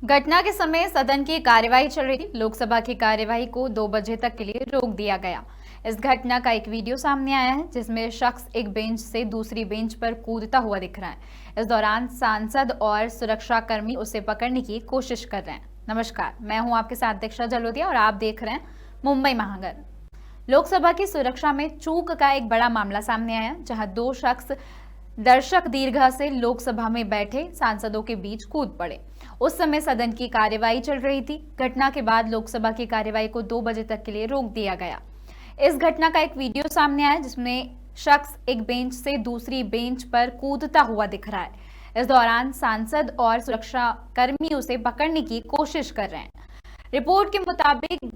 घटना के समय सदन की कार्यवाही चल रही थी। लोकसभा की कार्यवाही को 2 बजे तक के लिए रोक दिया गया। इस घटना का एक वीडियो सामने आया है जिसमें शख्स एक बेंच से दूसरी बेंच पर कूदता हुआ दिख रहा है। इस दौरान सांसद और सुरक्षाकर्मी उसे पकड़ने की कोशिश कर रहे हैं। नमस्कार, मैं हूं आपके साथ दीक्षा जलोदिया और आप देख रहे हैं मुंबई महानगर। लोकसभा की सुरक्षा में चूक का एक बड़ा मामला सामने आया, जहां 2 शख्स दर्शक दीर्घा से लोकसभा में बैठे सांसदों के बीच कूद पड़े। उस समय सदन की कार्यवाही चल रही थी। घटना के बाद लोकसभा की कार्यवाही को 2 बजे तक के लिए रोक दिया गया। इस घटना का एक वीडियो सामने आया जिसमें शख्स एक बेंच से दूसरी बेंच पर कूदता हुआ दिख रहा है। इस दौरान सांसद और सुरक्षाकर्मी उसे पकड़ने की कोशिश कर रहे हैं। रिपोर्ट के मुताबिक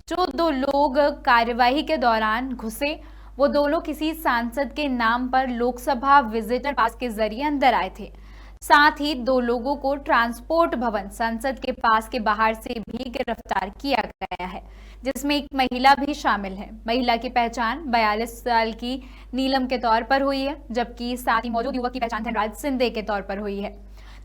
जो 2 लोग कार्यवाही के दौरान घुसे वो दोनों किसी सांसद के नाम पर लोकसभा विजिटर पास के जरिए अंदर आए थे। साथ ही 2 लोगों को ट्रांसपोर्ट भवन संसद के पास के बाहर से भी गिरफ्तार किया गया है, जिसमें एक महिला भी शामिल है। महिला की पहचान 42 साल की नीलम के तौर पर हुई है, जबकि साथ ही मौजूद युवक की पहचान धनराज सिंधे के तौर पर हुई है।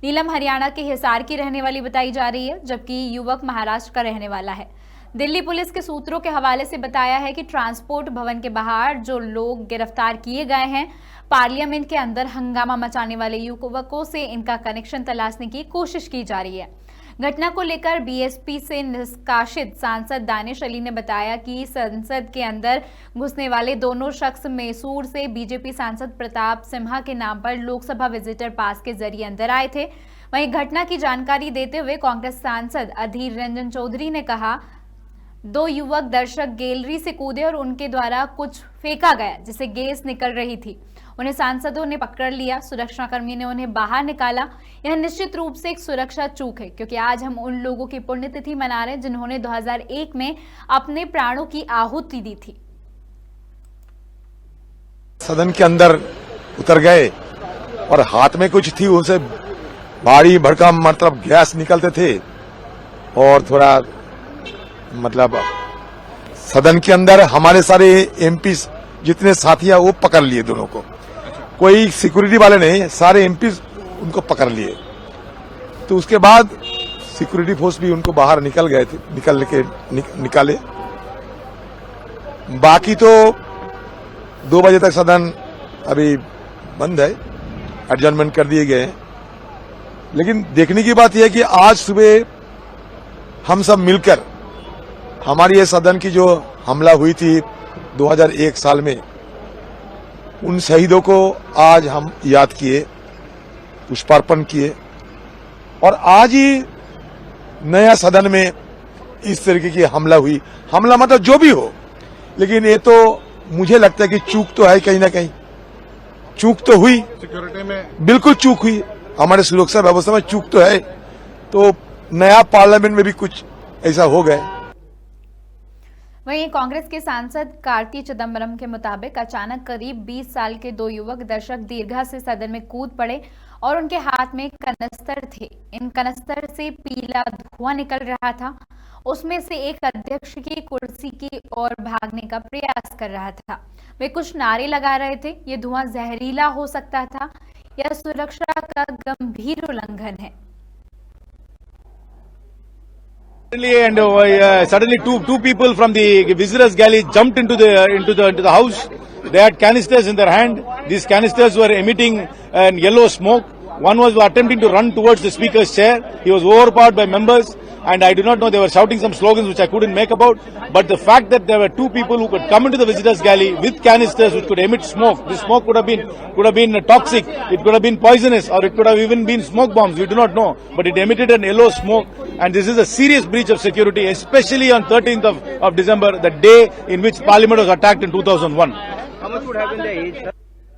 नीलम हरियाणा के हिसार की रहने वाली बताई जा रही है, जबकि युवक महाराष्ट्र का रहने वाला है। दिल्ली पुलिस के सूत्रों के हवाले से बताया है कि ट्रांसपोर्ट भवन के बाहर जो लोग गिरफ्तार किए गए हैं, पार्लियामेंट के अंदर हंगामा मचाने वाले युवकों से इनका कनेक्शन तलाशने की कोशिश की जा रही है। घटना को लेकर बीएसपी से निष्कासित सांसद दानिश अली ने बताया कि संसद के अंदर घुसने वाले दोनों शख्स मैसूर से बीजेपी सांसद प्रताप सिम्हा के नाम पर लोकसभा विजिटर पास के जरिए अंदर आए थे। वहीं घटना की जानकारी देते हुए कांग्रेस सांसद अधीर रंजन चौधरी ने कहा, 2 युवक दर्शक गैलरी से कूदे और उनके द्वारा कुछ फेंका गया जिससे गैस निकल रही थी। उन्हें सांसदों ने पकड़ लिया, सुरक्षाकर्मी ने उन्हें बाहर निकाला। यह निश्चित रूप से एक सुरक्षा चूक है, क्योंकि आज हम उन लोगों की पुण्यतिथि मना रहे हैं जिन्होंने 2001 में अपने प्राणों की आहुति दी थी। सदन के अंदर उतर गए और हाथ में कुछ थी, उनसे भारी भड़कम मतलब गैस निकलते थे और थोड़ा मतलब सदन के अंदर हमारे सारे एमपी जितने साथी हैं वो पकड़ लिए दोनों को। कोई सिक्योरिटी वाले नहीं, सारे एमपी उनको पकड़ लिए। तो उसके बाद सिक्योरिटी फोर्स भी उनको बाहर निकल गए थे, निकाले। बाकी तो 2 बजे तक सदन अभी बंद है, एडजर्नमेंट कर दिए गए हैं। लेकिन देखने की बात यह है कि आज सुबह हम सब मिलकर हमारी ये सदन की जो हमला हुई थी 2001 साल में, उन शहीदों को आज हम याद किए, पुष्पार्पण किए और आज ही नया सदन में इस तरीके की हमला हुई। हमला मतलब जो भी हो, लेकिन ये तो मुझे लगता है कि चूक तो है, कहीं ना कहीं चूक तो हुई, सिक्योरिटी में बिल्कुल चूक हुई, हमारे सुरक्षा व्यवस्था में चूक तो है। तो नया पार्लियामेंट में भी कुछ ऐसा हो गया। वहीं कांग्रेस के सांसद कार्ति चिदंबरम के मुताबिक अचानक करीब 20 साल के 2 युवक दर्शक दीर्घा से सदन में कूद पड़े और उनके हाथ में कनस्तर थे। इन कनस्तर से पीला धुआं निकल रहा था। उसमें से एक अध्यक्ष की कुर्सी की ओर भागने का प्रयास कर रहा था। वे कुछ नारे लगा रहे थे। ये धुआं जहरीला हो सकता था। यह सुरक्षा का गंभीर उल्लंघन है। And suddenly two people from the visitors galley jumped into the house. They had canisters in their hand. These canisters were emitting yellow smoke. One was attempting to run towards the speaker's chair. He was overpowered by members, and I do not know, they were shouting some slogans which I couldn't make about. But the fact that there were 2 people who could come into the visitors galley with canisters which could emit smoke, this smoke could have been toxic, it could have been poisonous, or it could have even been smoke bombs, we do not know. But it emitted an yellow smoke, and this is a serious breach of security, especially on 13th of December, the day in which Parliament was attacked in 2001. How much would have been the age?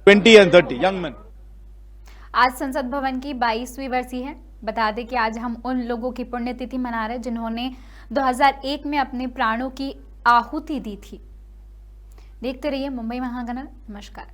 20 and 30, young men. आज संसद भवन की 22वीं बरसी है। बता दें कि आज हम उन लोगों की पुण्यतिथि मना रहे हैं जिन्होंने 2001 में अपने प्राणों की आहुति दी थी। देखते रहिए मुंबई महानगर। नमस्कार।